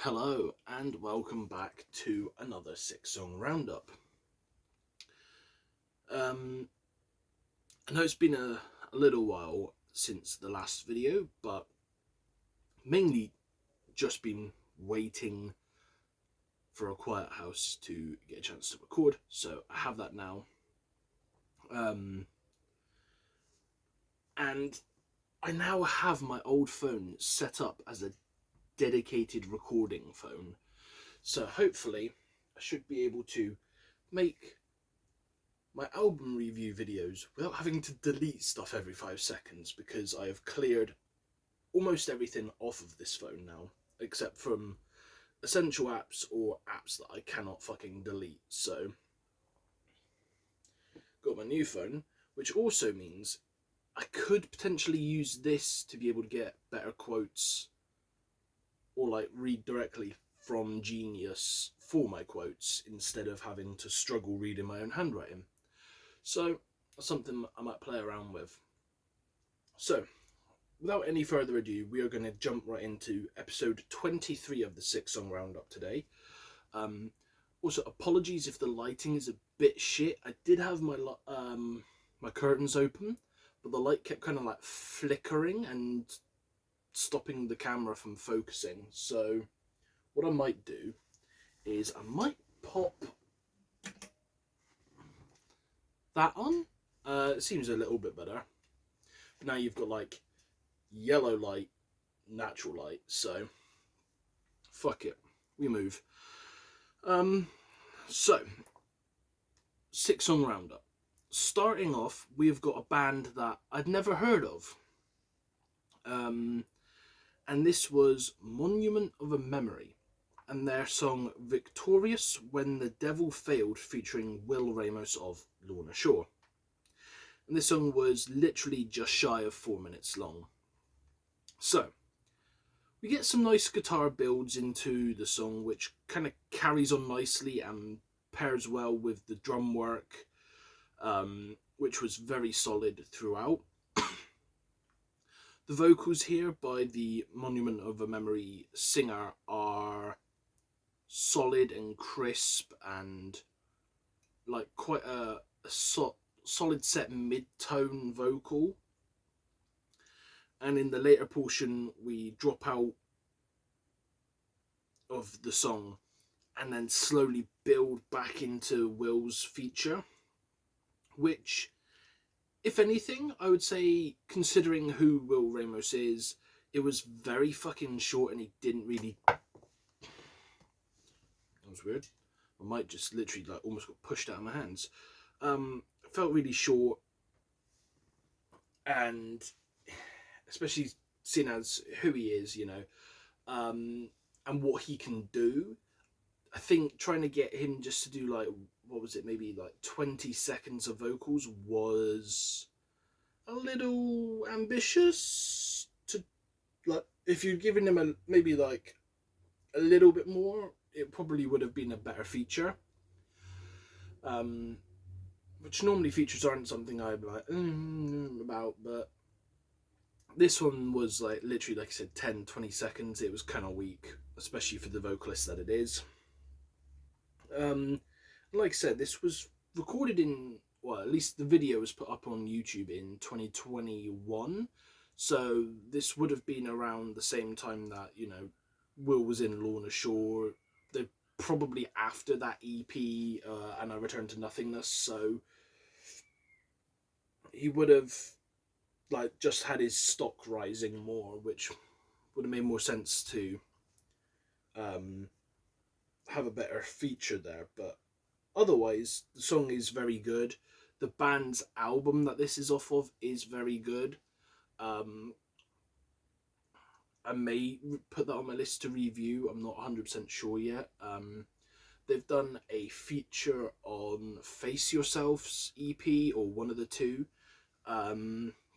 Hello and welcome back to another 6-song roundup. I know it's been a little while since the last video, but mainly just been waiting for a quiet house to get a chance to record, so I have that now. And I now have my old phone set up as a dedicated recording phone, so hopefully I should be able to make my album review videos without having to delete stuff every 5 seconds, because I have cleared almost everything off of this phone now, except from essential apps or apps that I cannot fucking delete. So got my new phone, which also means I could potentially use this to be able to get better quotes or like read directly from Genius for my quotes instead of having to struggle reading my own handwriting. So that's something I might play around with. So without any further ado, we are going to jump right into episode 23 of the 6-song roundup today. Also, apologies if the lighting is a bit shit. I did have my my curtains open, but the light kept kind of like flickering and stopping the camera from focusing. So what I might do is I might pop that on. It seems a little bit better. But now you've got like yellow light, natural light, so fuck it, we move. So 6-song roundup. Starting off, we've got a band that I'd never heard of. And this was Monument of a Memory and their song Victorious When the Devil Failed, featuring Will Ramos of Lorna Shore. And this song was literally just shy of 4 minutes long. So we get some nice guitar builds into the song, which kind of carries on nicely and pairs well with the drum work, which was very solid throughout. The vocals here by the Monument of a Memory singer are solid and crisp and like quite a solid set mid-tone vocal. And in the later portion, we drop out of the song and then slowly build back into Will's feature, which, if anything, I would say, considering who Will Ramos is, it was very fucking short and he didn't really... That was weird. My mic just literally like almost got pushed out of my hands. It felt really short, and especially seeing as who he is, you know, and what he can do. I think trying to get him just to do like, what was it, maybe like 20 seconds of vocals was a little ambitious. To like, if you'd given him maybe like a little bit more, it probably would have been a better feature. Which normally features aren't something I'd be like about, but this one was like literally, like I said, 10-20 seconds. It was kind of weak, especially for the vocalist that it is. Like I said, this was recorded in, well, at least the video was put up on YouTube in 2021, so this would have been around the same time that, you know, Will was in Lorna Shore. They're probably after that EP and I Return to Nothingness, so he would have like just had his stock rising more, which would have made more sense to have a better feature there. But otherwise, the song is very good. The band's album that this is off of is very good. I may put that on my list to review. I'm not 100% sure yet. They've done a feature on Face Yourself's EP, or one of the two,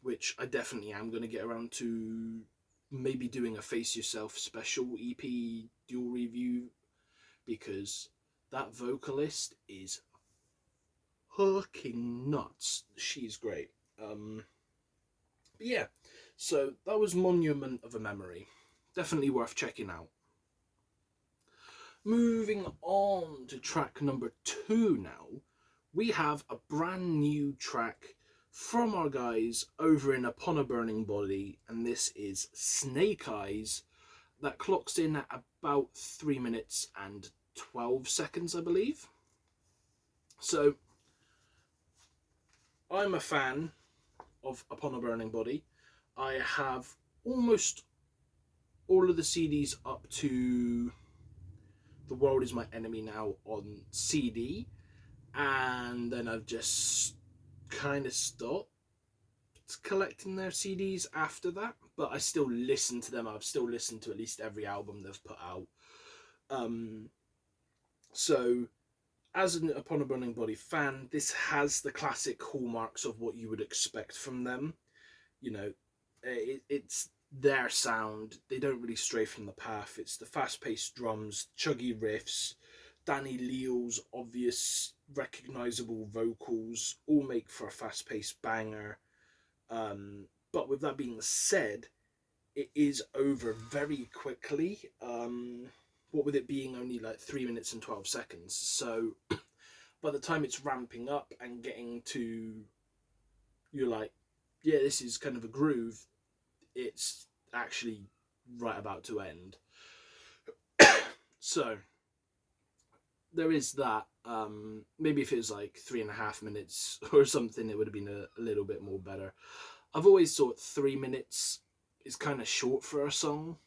which I definitely am going to get around to maybe doing a Face Yourself special EP dual review, because that vocalist is fucking nuts. She's great. But yeah, so that was Monument of a Memory. Definitely worth checking out. Moving on to track number 2 now, we have a brand new track from our guys over in Upon a Burning Body, and this is Snake Eyes, that clocks in at about 3 minutes and 12 seconds, I believe. So, I'm a fan of Upon a Burning Body. I have almost all of the CDs up to The World Is My Enemy now on CD, and then I've just kind of stopped collecting their CDs after that, but I still listen to them. I've still listened to at least every album they've put out. So as an Upon a Burning Body fan, this has the classic hallmarks of what you would expect from them. You know, it's their sound. They don't really stray from the path. It's the fast-paced drums, chuggy riffs, Danny Leal's obvious recognisable vocals all make for a fast-paced banger. But with that being said, it is over very quickly. What with it being only like 3 minutes and 12 seconds. So by the time it's ramping up and getting to, you're like, yeah, this is kind of a groove, it's actually right about to end. So there is that. Maybe if it was like 3.5 minutes or something, it would have been a little bit more better. I've always thought 3 minutes is kind of short for a song,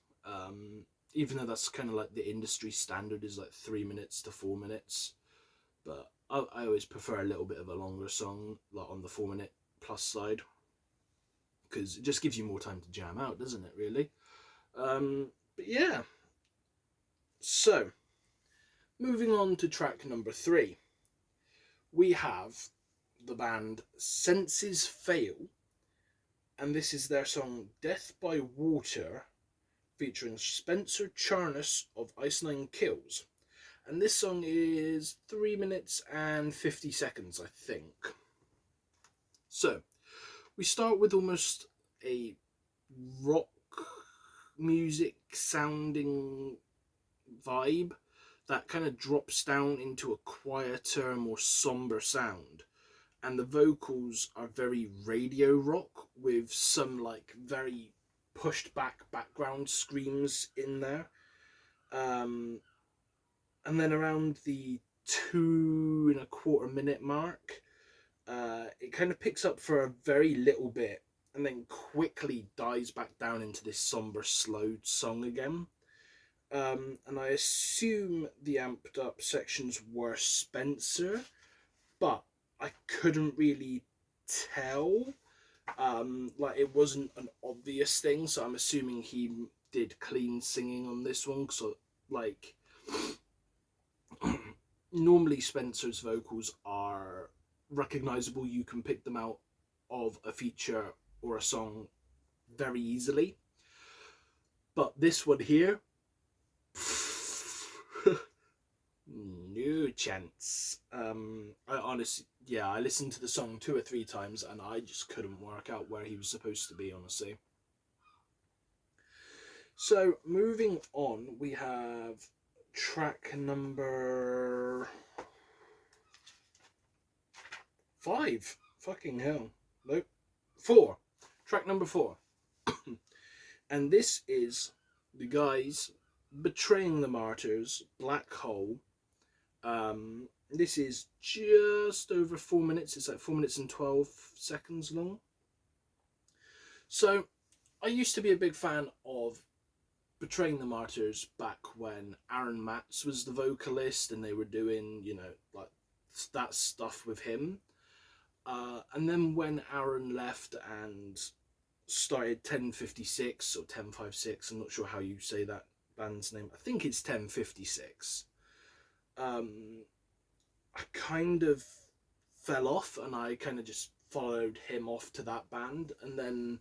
even though that's kind of like the industry standard is like 3 minutes to 4 minutes. But I always prefer a little bit of a longer song, like on the 4 minute plus side, because it just gives you more time to jam out, doesn't it, really? But yeah. So, moving on to track number 3, we have the band Senses Fail, and this is their song Death by Water, featuring Spencer Charnas of Ice Nine Kills. And this song is 3 minutes and 50 seconds, I think. So, we start with almost a rock music sounding vibe that kind of drops down into a quieter, more somber sound. And the vocals are very radio rock with some like very pushed back background screams in there. And then around the 2.25 minute mark, it kind of picks up for a very little bit and then quickly dies back down into this somber, slow song again. And I assume the amped up sections were Spencer, but I couldn't really tell. Like it wasn't an obvious thing, so I'm assuming he did clean singing on this one. So like normally Spencer's vocals are recognizable. You can pick them out of a feature or a song very easily. But this one here, no chance. I honestly, I listened to the song 2 or 3 times and I just couldn't work out where he was supposed to be, honestly. So moving on, we have track number 5. Fucking hell. Nope. 4. Track number 4. And this is the guys Betraying the Martyrs, Black Hole. This is just over 4 minutes. It's like 4 minutes and 12 seconds long. So I used to be a big fan of Betraying the Martyrs back when Aaron Matz was the vocalist and they were doing, like that stuff with him. And then when Aaron left and started 1056 or 1056, I'm not sure how you say that band's name. I think it's 1056. I kind of fell off and I kind of just followed him off to that band, and then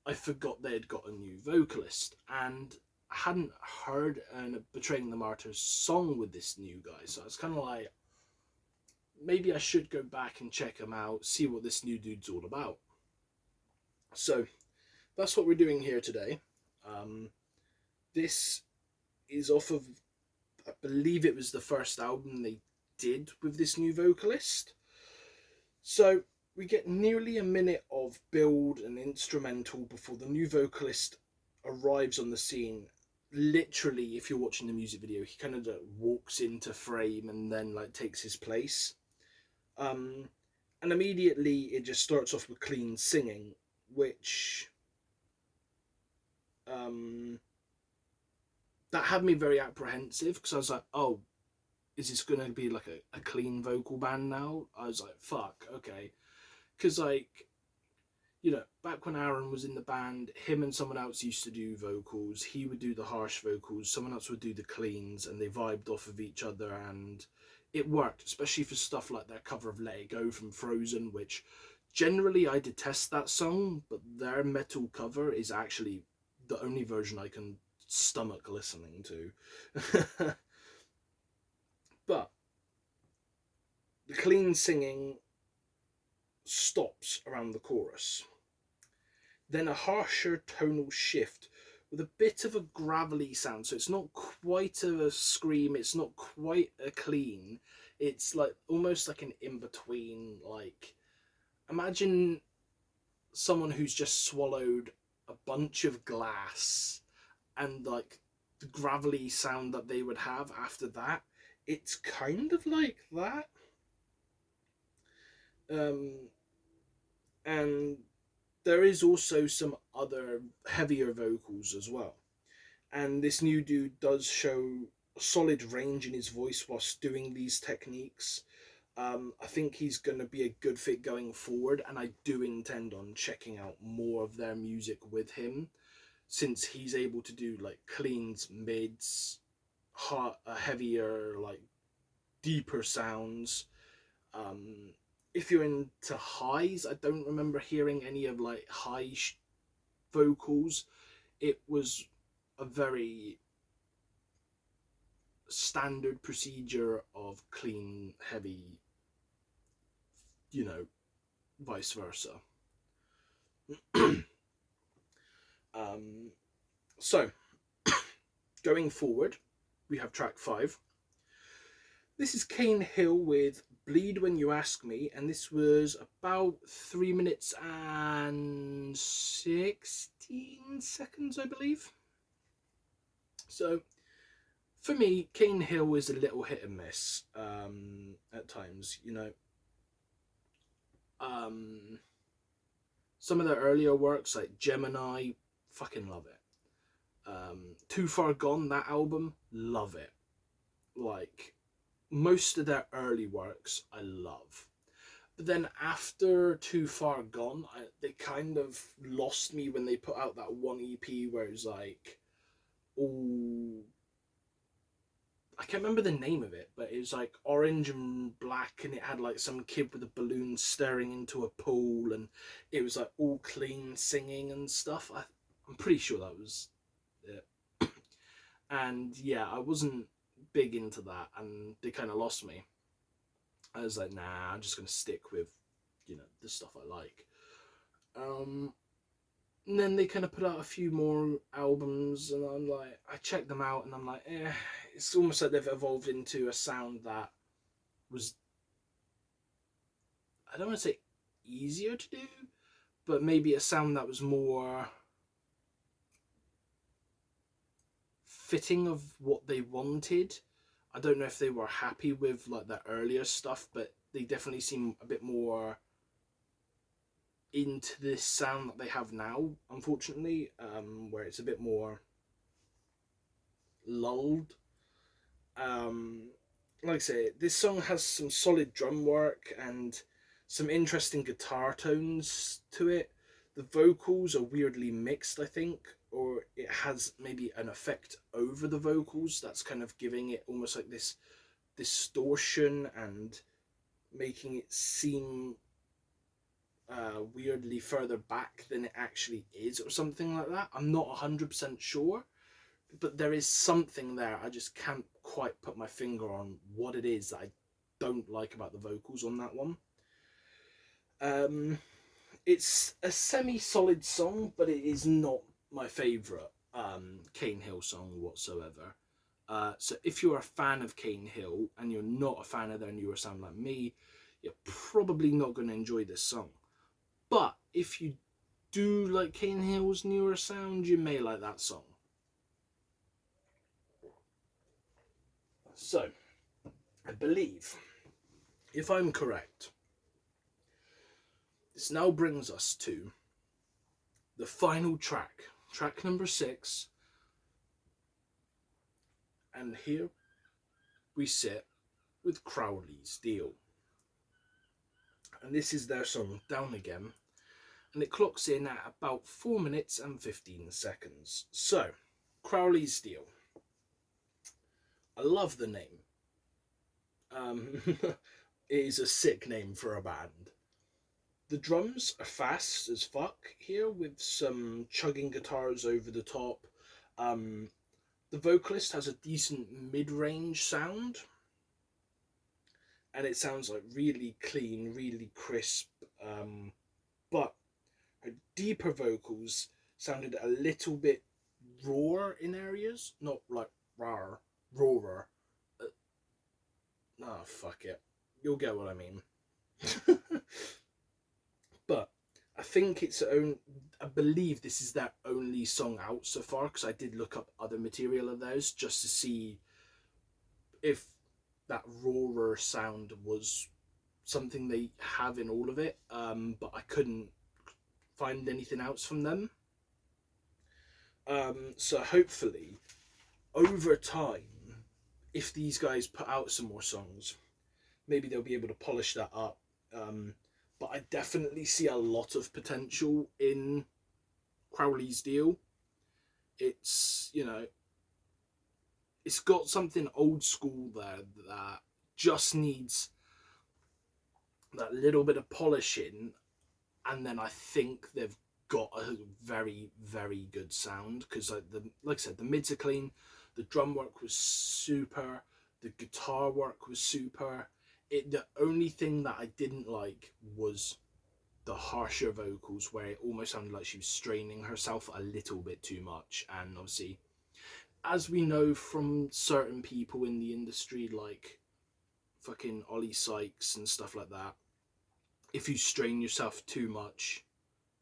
I forgot they had got a new vocalist, and I hadn't heard a Betraying the Martyrs song with this new guy, so I was kind of like, maybe I should go back and check him out, see what this new dude's all about. So that's what we're doing here today. This is off of, I believe it was the first album they did with this new vocalist. So we get nearly a minute of build and instrumental before the new vocalist arrives on the scene. Literally, if you're watching the music video, he kind of walks into frame and then like takes his place. And immediately it just starts off with clean singing, which that had me very apprehensive, because I was like, oh, is this going to be like a clean vocal band now? I was like, fuck, okay. Because, like, you know, back when Aaron was in the band, him and someone else used to do vocals. He would do the harsh vocals, someone else would do the cleans, and they vibed off of each other, and it worked, especially for stuff like their cover of Let It Go from Frozen, which generally I detest that song, but their metal cover is actually the only version I can stomach listening to. But the clean singing stops around the chorus. Then a harsher tonal shift with a bit of a gravelly sound. So it's not quite a scream, it's not quite a clean. It's like almost like an in-between. Like, imagine someone who's just swallowed a bunch of glass, and like the gravelly sound that they would have after that. It's kind of like that. And there is also some other heavier vocals as well. And this new dude does show a solid range in his voice whilst doing these techniques. I think he's going to be a good fit going forward, and I do intend on checking out more of their music with him, since he's able to do like cleans, mids, heavier, like deeper sounds. If you're into highs, I don't remember hearing any of like high vocals. It was a very standard procedure of clean, heavy, you know, vice versa. So, going forward, we have track 5. This is Cane Hill with Bleed When You Ask Me, and this was about 3 minutes and 16 seconds, I believe. So, for me, Cane Hill is a little hit and miss at times, you know. Some of their earlier works, like Gemini, fucking love it. Too Far Gone, that album, love it. Like, most of their early works I love, but then after Too Far Gone, they kind of lost me when they put out that one EP where it was like, oh, I can't remember the name of it, but it was like orange and black, and it had like some kid with a balloon staring into a pool, and it was like all clean singing and stuff. I'm pretty sure that was it. And yeah, I wasn't big into that, and they kind of lost me. I was like, nah, I'm just gonna stick with, you know, the stuff I like. And then they kind of put out a few more albums, and I'm like, I checked them out, and I'm like, it's almost like they've evolved into a sound that was, I don't want to say easier to do, but maybe a sound that was more fitting of what they wanted. I don't know if they were happy with like their earlier stuff, but they definitely seem a bit more into this sound that they have now, unfortunately, where it's a bit more lulled. Like I say, this song has some solid drum work and some interesting guitar tones to it. The vocals are weirdly mixed, I think, or it has maybe an effect over the vocals that's kind of giving it almost like this distortion and making it seem weirdly further back than it actually is, or something like that. I'm not 100% sure, but there is something there. I just can't quite put my finger on what it is that I don't like about the vocals on that one. It's a semi-solid song, but it is not my favourite Cane Hill song whatsoever. So if you're a fan of Cane Hill and you're not a fan of their newer sound like me, you're probably not going to enjoy this song. But if you do like Cane Hill's newer sound, you may like that song. So, I believe, if I'm correct, this now brings us to the final track, track number 6. And here we sit with Crowleys Deal. And this is their song Down Again. And it clocks in at about 4 minutes and 15 seconds. So, Crowleys Deal. I love the name. It is a sick name for a band. The drums are fast as fuck here with some chugging guitars over the top. The vocalist has a decent mid-range sound. And it sounds like really clean, really crisp. But her deeper vocals sounded a little bit raw in areas. Not like rawer. Fuck it. You'll get what I mean. But I think I believe this is their only song out so far, because I did look up other material of theirs just to see if that rawer sound was something they have in all of it. But I couldn't find anything else from them. So hopefully, over time, if these guys put out some more songs, maybe they'll be able to polish that up. But I definitely see a lot of potential in Crowleys Deal. It's, it's got something old school there that just needs that little bit of polishing, and then I think they've got a very, very good sound, because like I said, the mids are clean, the drum work was super, the guitar work was super. The only thing that I didn't like was the harsher vocals, where it almost sounded like she was straining herself a little bit too much. And obviously, as we know from certain people in the industry, like fucking Ollie Sykes and stuff like that, if you strain yourself too much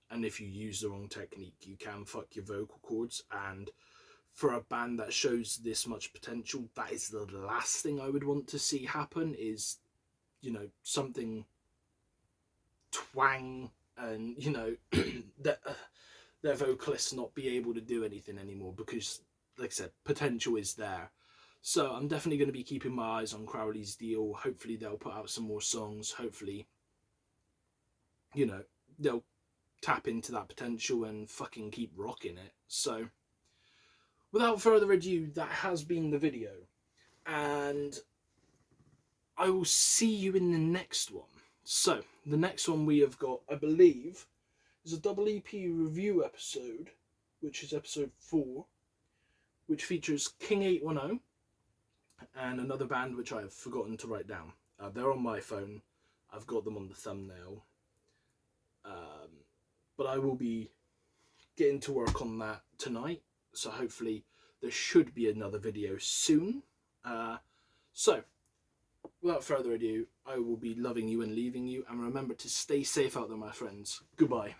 and if you use the wrong technique, you can fuck your vocal cords. And for a band that shows this much potential, that is the last thing I would want to see happen, is, something twang and, that their vocalists not be able to do anything anymore, because, like I said, potential is there. So I'm definitely going to be keeping my eyes on Crowleys Deal. Hopefully they'll put out some more songs. Hopefully, they'll tap into that potential and fucking keep rocking it. So without further ado, that has been the video, and I will see you in the next one. So the next one we have got, I believe, is a double EP review episode, which is episode 4, which features King 810 and another band which I have forgotten to write down. They're on my phone. I've got them on the thumbnail. But I will be getting to work on that tonight. So hopefully there should be another video soon. So without further ado, I will be loving you and leaving you. And remember to stay safe out there, my friends. Goodbye.